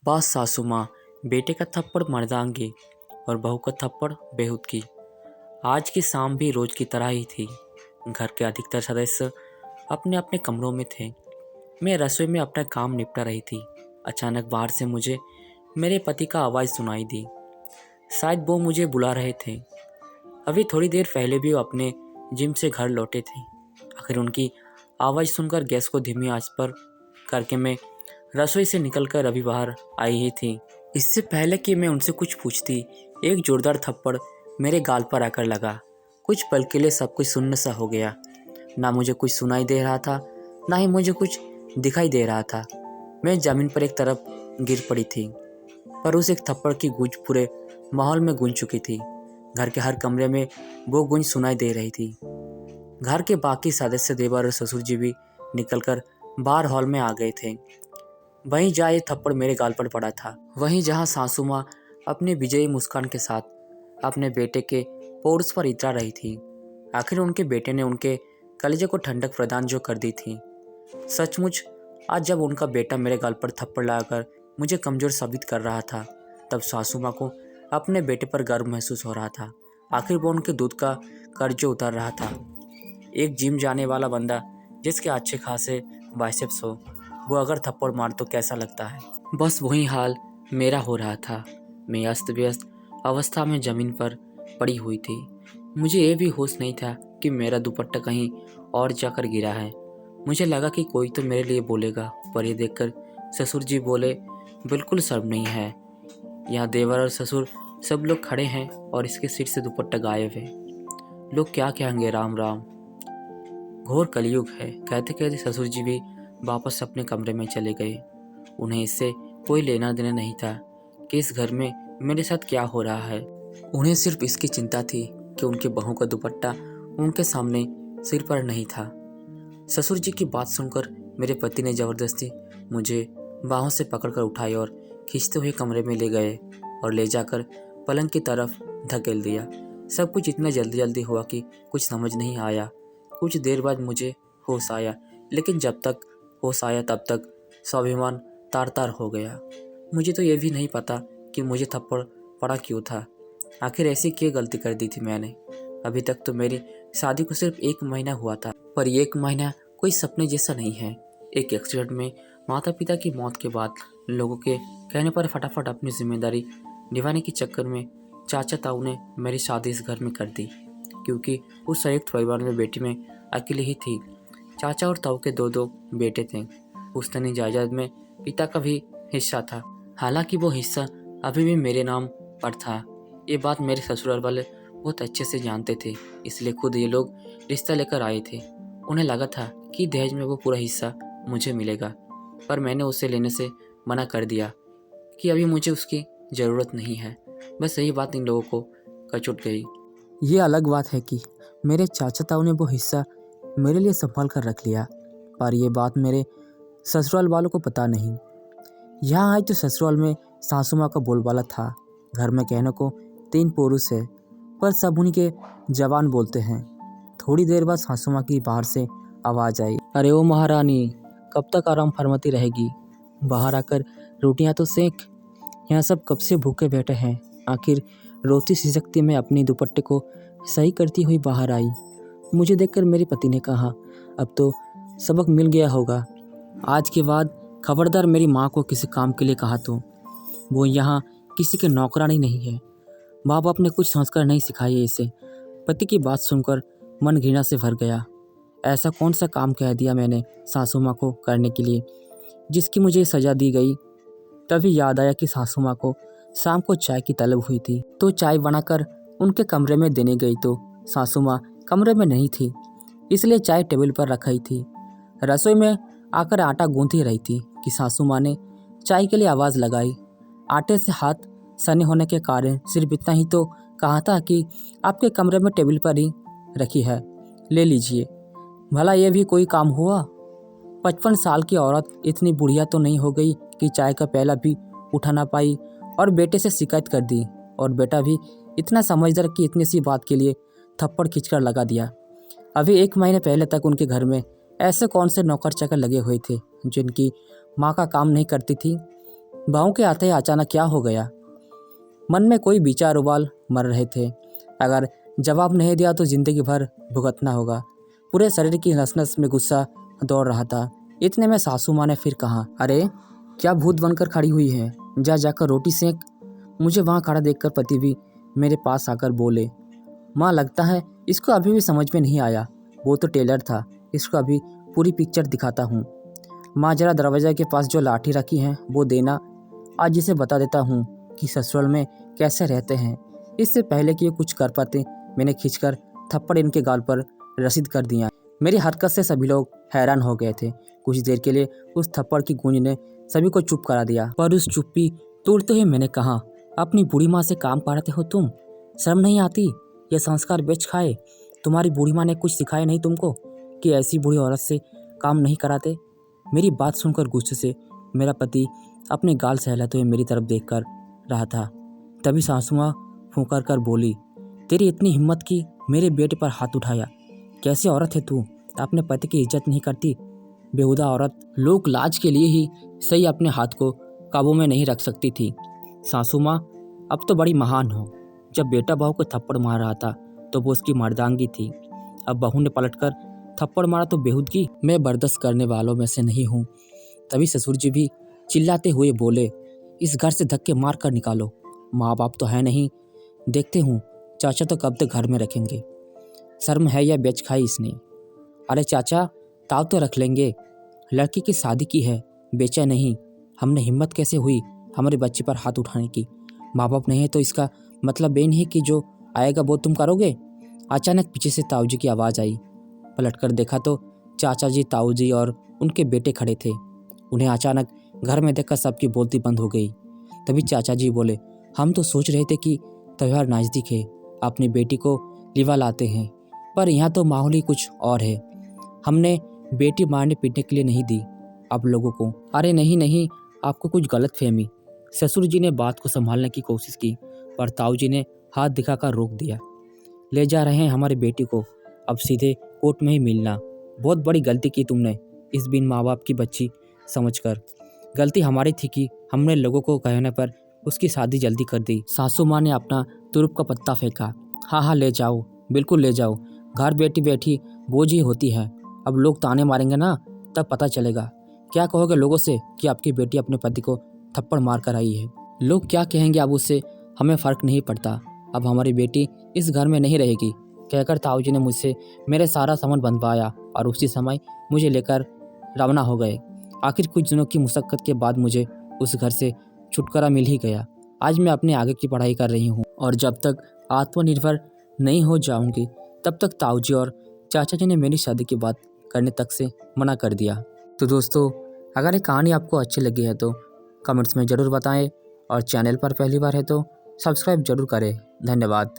बस सासू माँ, बेटे का थप्पड़ मर्दांगी और बहू का थप्पड़ बेहूद की। आज की शाम भी रोज की तरह ही थी। घर के अधिकतर सदस्य अपने अपने कमरों में थे। मैं रसोई में अपना काम निपटा रही थी। अचानक बाहर से मुझे मेरे पति का आवाज़ सुनाई दी। शायद वो मुझे बुला रहे थे। अभी थोड़ी देर पहले भी वो अपने जिम से घर लौटे थे। आखिर उनकी आवाज़ सुनकर गैस को धीमी आंच पर करके मैं रसोई से निकलकर अभी बाहर आई ही थी। इससे पहले कि मैं उनसे कुछ पूछती, एक जोरदार थप्पड़ मेरे गाल पर आकर लगा। कुछ पल के लिए सब कुछ सुन्न सा हो गया। ना मुझे कुछ सुनाई दे रहा था, ना ही मुझे कुछ दिखाई दे रहा था। मैं ज़मीन पर एक तरफ गिर पड़ी थी, पर उस एक थप्पड़ की गूंज पूरे माहौल में गूंज चुकी थी। घर के हर कमरे में वो गूंज सुनाई दे रही थी। घर के बाकी सदस्य, देवर और ससुर जी भी निकलकर बाहर हॉल में आ गए थे। वहीं जहाँ ये थप्पड़ मेरे गाल पर पड़ा था, वहीं जहाँ सासू माँ अपनी विजयी मुस्कान के साथ अपने बेटे के पोर्स पर इतरा रही थी। आखिर उनके बेटे ने उनके कलेजे को ठंडक प्रदान जो कर दी थी। सचमुच आज जब उनका बेटा मेरे गाल पर थप्पड़ लगाकर मुझे कमज़ोर साबित कर रहा था, तब सासू माँ को अपने बेटे पर गर्व महसूस हो रहा था। आखिर वो उनके दूध का कर्ज उतार रहा था। एक जिम जाने वाला बंदा जिसके अच्छे खासे बाइसेप्स हो, वो अगर थप्पड़ मार तो कैसा लगता है। बस वही हाल मेरा हो रहा था। मैं अस्त व्यस्त अवस्था में ज़मीन पर पड़ी हुई थी। मुझे ये भी होश नहीं था कि मेरा दुपट्टा कहीं और जाकर गिरा है। मुझे लगा कि कोई तो मेरे लिए बोलेगा, पर ये देखकर ससुर जी बोले, बिल्कुल शर्म नहीं है। यहाँ देवर और ससुर सब लोग खड़े हैं और इसके सिर से दुपट्टा गायब है। लोग क्या कहेंगे, राम राम। घोर कलयुग है। कहते कहते ससुर जी भी वापस अपने कमरे में चले गए। उन्हें इससे कोई लेना देना नहीं था कि इस घर में मेरे साथ क्या हो रहा है। उन्हें सिर्फ इसकी चिंता थी कि उनके बहू का दुपट्टा उनके सामने सिर पर नहीं था। ससुर जी की बात सुनकर मेरे पति ने ज़बरदस्ती मुझे बाहों से पकड़कर उठाई और खींचते हुए कमरे में ले गए और ले जाकर पलंग की तरफ धकेल दिया। सब कुछ इतना जल्दी जल्दी हुआ कि कुछ समझ नहीं आया। कुछ देर बाद मुझे होश आया, लेकिन जब तक होश आया तब तक स्वाभिमान तार तार हो गया। मुझे तो ये भी नहीं पता कि मुझे थप्पड़ पड़ा क्यों था। आखिर ऐसी क्या गलती कर दी थी मैंने। अभी तक तो मेरी शादी को सिर्फ 1 महीना हुआ था, पर ये 1 महीना कोई सपने जैसा नहीं है। एक एक्सीडेंट में माता पिता की मौत के बाद लोगों के कहने पर फटाफट अपनी जिम्मेदारी निभाने के चक्कर में चाचा ताऊ ने मेरी शादी इस घर में कर दी, क्योंकि उस संयुक्त परिवार में बेटी में अकेली ही थी। चाचा और ताऊ के दो दो बेटे थे। पुश्तैनी जायदाद में पिता का भी हिस्सा था। हालांकि वो हिस्सा अभी भी मेरे नाम पर था। ये बात मेरे ससुराल वाले बहुत अच्छे से जानते थे, इसलिए खुद ये लोग रिश्ता लेकर आए थे। उन्हें लगा था कि दहेज में वो पूरा हिस्सा मुझे मिलेगा, पर मैंने उसे लेने से मना कर दिया कि अभी मुझे उसकी ज़रूरत नहीं है। बस यही बात इन लोगों को कचोट गई। ये अलग बात है कि मेरे चाचा ताऊ ने वो हिस्सा मेरे लिए संभाल कर रख लिया, पर यह बात मेरे ससुराल वालों को पता नहीं। यहाँ आई तो ससुराल में सासू माँ का बोलबाला था। घर में कहने को 3 पुरुष है, पर सब उन्हीं के जवान बोलते हैं। थोड़ी देर बाद सासू माँ की बाहर से आवाज़ आई, अरे ओ महारानी, कब तक आराम फरमाती रहेगी? बाहर आकर रोटियाँ तो सेक। यहाँ सब कब से भूखे बैठे हैं। आखिर रोती सिसकती मैं अपनी दुपट्टे को सही करती हुई बाहर आई। मुझे देखकर मेरे पति ने कहा, अब तो सबक मिल गया होगा। आज के बाद खबरदार मेरी माँ को किसी काम के लिए कहा तो वो यहाँ किसी के नौकरानी नहीं है। माँ बाप ने कुछ संस्कार नहीं सिखाए इसे। पति की बात सुनकर मन घृणा से भर गया। ऐसा कौन सा काम कह दिया मैंने सासू माँ को करने के लिए जिसकी मुझे सज़ा दी गई। तभी याद आया कि सासू माँ को शाम को चाय की तलब हुई थी, तो चाय बनाकर उनके कमरे में देने गई तो सासू माँ कमरे में नहीं थी, इसलिए चाय टेबल पर रखाई थी। रसोई में आकर आटा गूंथ रही थी कि सासू माँ ने चाय के लिए आवाज़ लगाई। आटे से हाथ सने होने के कारण सिर्फ इतना ही तो कहा था कि आपके कमरे में टेबल पर ही रखी है, ले लीजिए। भला ये भी कोई काम हुआ? 55 साल की औरत इतनी बुढ़िया तो नहीं हो गई कि चाय का प्याला भी उठा ना पाई और बेटे से शिकायत कर दी, और बेटा भी इतना समझदार कि इतनी सी बात के लिए थप्पड़ खींचकर लगा दिया। अभी 1 महीने पहले तक उनके घर में ऐसे कौन से नौकर चाकर लगे हुए थे जिनकी माँ का काम नहीं करती थी। भाव के आते ही अचानक क्या हो गया? मन में कोई विचार उबाल मर रहे थे। अगर जवाब नहीं दिया तो ज़िंदगी भर भुगतना होगा। पूरे शरीर की नस नस में गुस्सा दौड़ रहा था। इतने में सासू माँ ने फिर कहा, अरे क्या भूत बनकर खड़ी हुई है, जा जाकर रोटी सेक। मुझे वहाँ खड़ा देखकर पति भी मेरे पास आकर बोले, माँ लगता है इसको अभी भी समझ में नहीं आया, वो तो टेलर था, इसको अभी पूरी पिक्चर दिखाता हूँ। माँ जरा दरवाज़ा के पास जो लाठी रखी है वो देना, आज इसे बता देता हूँ कि ससुराल में कैसे रहते हैं। इससे पहले कि ये कुछ कर पाते मैंने खींचकर थप्पड़ इनके गाल पर रसीद कर दिया। मेरी हरकत से सभी लोग हैरान हो गए थे। कुछ देर के लिए उस थप्पड़ की गूंज ने सभी को चुप करा दिया, पर उस चुप्पी तोड़ते हुए मैंने कहा, अपनी बूढ़ी माँ से काम पाड़ते हो तुम, शर्म नहीं आती? ये संस्कार बेच खाए। तुम्हारी बूढ़ी माँ ने कुछ सिखाया नहीं तुमको कि ऐसी बूढ़ी औरत से काम नहीं कराते? मेरी बात सुनकर गुस्से से मेरा पति अपने गाल सहलाते हुए मेरी तरफ देख कर रहा था। तभी सासू माँ फूंकर कर बोली, तेरी इतनी हिम्मत की मेरे बेटे पर हाथ उठाया? कैसी औरत है तू, अपने पति की इज्जत नहीं करती? बेहुदा औरत लोक लाज के लिए ही सही अपने हाथ को काबू में नहीं रख सकती थी। सासू माँ अब तो बड़ी महान हो। जब बेटा बहू को थप्पड़ मार रहा था तो वो उसकी मर्दांगी थी, अब बहू ने पलटकर थप्पड़ मारा तो बेहूदगी? मैं बर्दाश्त करने वालों में से नहीं हूँ। तभी ससुर जी भी चिल्लाते हुए बोले, इस घर से धक्के मार कर निकालो, माँ बाप तो है नहीं, देखते हूँ चाचा तो कब तक घर में रखेंगे। शर्म है या बेच खाई इसने? अरे चाचा ताव तो रख लेंगे, लड़की की शादी की है, बेचा नहीं। हमने हिम्मत कैसे हुई हमारे बच्चे पर हाथ उठाने की? माँ बाप नहीं है तो इसका मतलब ये नहीं कि जो आएगा वो तुम करोगे। अचानक पीछे से ताऊ जी की आवाज़ आई। पलटकर देखा तो चाचा जी, ताऊ जी और उनके बेटे खड़े थे। उन्हें अचानक घर में देखकर सबकी बोलती बंद हो गई। तभी चाचा जी बोले, हम तो सोच रहे थे कि त्यौहार नज़दीक है, अपनी बेटी को लिवा लाते हैं, पर यहाँ तो माहौल ही कुछ और है। हमने बेटी मारने पीटने के लिए नहीं दी आप लोगों को। अरे नहीं नहीं, आपको कुछ गलत फहमी। ससुर जी ने बात को संभालने की कोशिश की, पर ताऊ जी ने हाथ दिखाकर रोक दिया। ले जा रहे हैं हमारी बेटी को, अब सीधे कोर्ट में ही मिलना। बहुत बड़ी गलती की तुमने इस बिन माँ बाप की बच्ची समझकर। गलती हमारी थी कि हमने लोगों को कहने पर उसकी शादी जल्दी कर दी। सासू माँ ने अपना तुरुप का पत्ता फेंका। हाँ ले जाओ, बिल्कुल ले जाओ, घर बेटी बैठी बोझ ही होती है। अब लोग ताने मारेंगे ना, तब पता चलेगा। क्या कहोगे लोगों से कि आपकी बेटी अपने पति को थप्पड़ मार कर आई है? लोग क्या कहेंगे अब उससे हमें फ़र्क नहीं पड़ता, अब हमारी बेटी इस घर में नहीं रहेगी, कहकर ताऊ जी ने मुझसे मेरे सारा सामान बंधवाया और उसी समय मुझे लेकर रवाना हो गए। आखिर कुछ दिनों की मुशक्क़त के बाद मुझे उस घर से छुटकारा मिल ही गया। आज मैं अपने आगे की पढ़ाई कर रही हूँ और जब तक आत्मनिर्भर नहीं हो जाऊँगी तब तक ताऊ जी और चाचा जी ने मेरी शादी की बात करने तक से मना कर दिया। तो दोस्तों, अगर ये कहानी आपको अच्छी लगी है तो कमेंट्स में ज़रूर बताएं और चैनल पर पहली बार है तो सब्सक्राइब जरूर करें। धन्यवाद।